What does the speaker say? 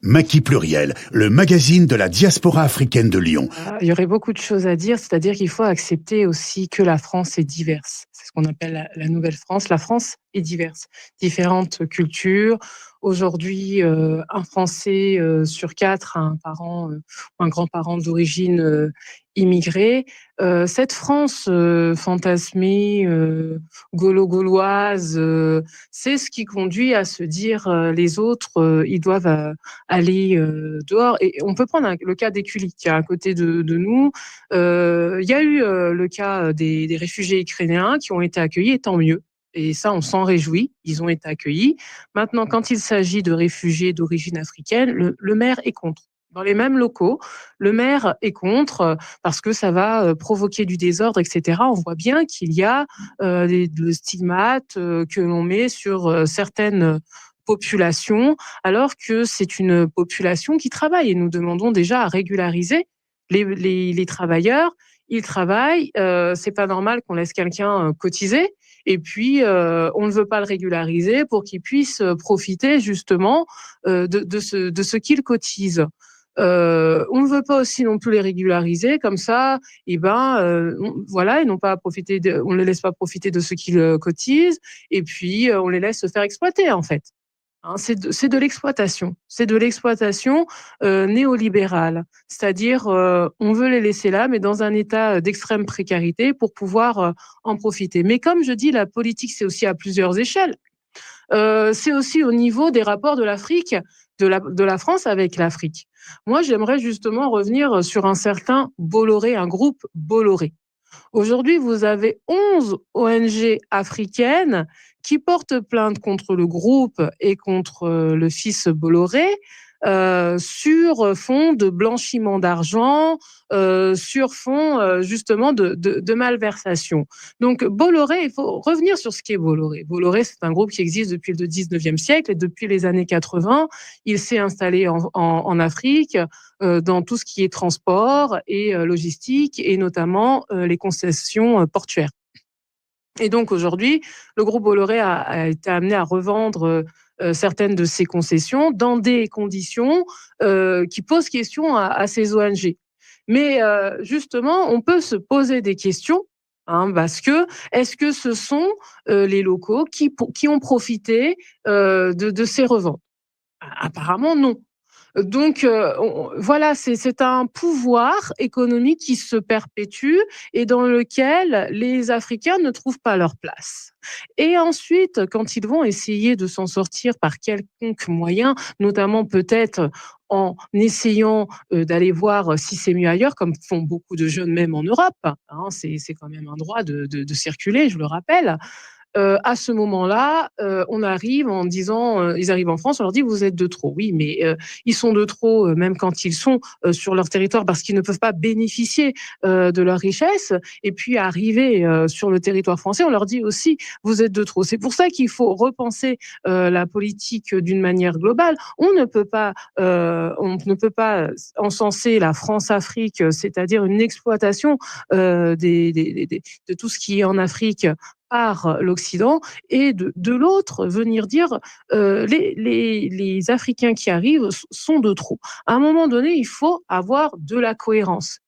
Maki Pluriel, le magazine de la diaspora africaine de Lyon. Il y aurait beaucoup de choses à dire, c'est-à-dire qu'il faut accepter aussi que la France est diverse. C'est ce qu'on appelle la nouvelle France. La France est diverse, différentes cultures. Aujourd'hui, un Français sur 4 a un parent ou un grand-parent d'origine immigrée. Cette France fantasmée, gaulo-gauloise, c'est ce qui conduit à se dire les autres, ils doivent aller dehors. Et on peut prendre le cas d'Écully, qui est à côté de nous. Il y a eu le cas des réfugiés ukrainiens qui ont été accueillis, et tant mieux. Et ça, on s'en réjouit, ils ont été accueillis. Maintenant, quand il s'agit de réfugiés d'origine africaine, le maire est contre. Dans les mêmes locaux, le maire est contre parce que ça va provoquer du désordre, etc. On voit bien qu'il y a le stigmate que l'on met sur certaines populations, alors que c'est une population qui travaille. Et nous demandons déjà à régulariser les travailleurs. Ils travaillent, c'est pas normal qu'on laisse quelqu'un cotiser. Et puis, on ne veut pas le régulariser pour qu'il puisse profiter justement de ce qu'il cotise. On ne veut pas aussi non plus les régulariser comme ça. Et ben, voilà, ils n'ont pas à profiter. On les laisse pas profiter de ce qu'ils cotisent. Et puis, on les laisse se faire exploiter en fait. Hein, c'est de l'exploitation. C'est de l'exploitation néolibérale. C'est-à-dire, on veut les laisser là, mais dans un état d'extrême précarité pour pouvoir en profiter. Mais comme je dis, la politique, c'est aussi à plusieurs échelles. C'est aussi au niveau des rapports de l'Afrique, de la France avec l'Afrique. Moi, j'aimerais justement revenir sur un certain Bolloré, un groupe Bolloré. Aujourd'hui, vous avez 11 ONG africaines qui portent plainte contre le groupe et contre le fils Bolloré sur fond de blanchiment d'argent, sur fond justement de malversation. Donc Bolloré, il faut revenir sur ce qu'est Bolloré. Bolloré, c'est un groupe qui existe depuis le 19e siècle et depuis les années 80, il s'est installé en Afrique dans tout ce qui est transport et logistique et notamment les concessions portuaires. Et donc aujourd'hui, le groupe Bolloré a été amené à revendre certaines de ses concessions dans des conditions qui posent question à ces ONG. Mais justement, on peut se poser des questions. Hein, parce que est-ce que ce sont les locaux qui ont profité de ces reventes? Apparemment non. Donc voilà, c'est un pouvoir économique qui se perpétue et dans lequel les Africains ne trouvent pas leur place. Et ensuite, quand ils vont essayer de s'en sortir par quelconque moyen, notamment peut-être en essayant d'aller voir si c'est mieux ailleurs, comme font beaucoup de jeunes même en Europe, hein, c'est quand même un droit de circuler, je le rappelle. À ce moment-là, on arrive en disant, ils arrivent en France, on leur dit vous êtes de trop. Oui, mais ils sont de trop même quand ils sont sur leur territoire parce qu'ils ne peuvent pas bénéficier de leur richesse. Et puis arriver sur le territoire français, on leur dit aussi vous êtes de trop. C'est pour ça qu'il faut repenser la politique d'une manière globale. On ne peut pas encenser la France-Afrique, c'est-à-dire une exploitation de tout ce qui est en Afrique par l'Occident et de l'autre venir dire les Africains qui arrivent sont de trop. À un moment donné, il faut avoir de la cohérence.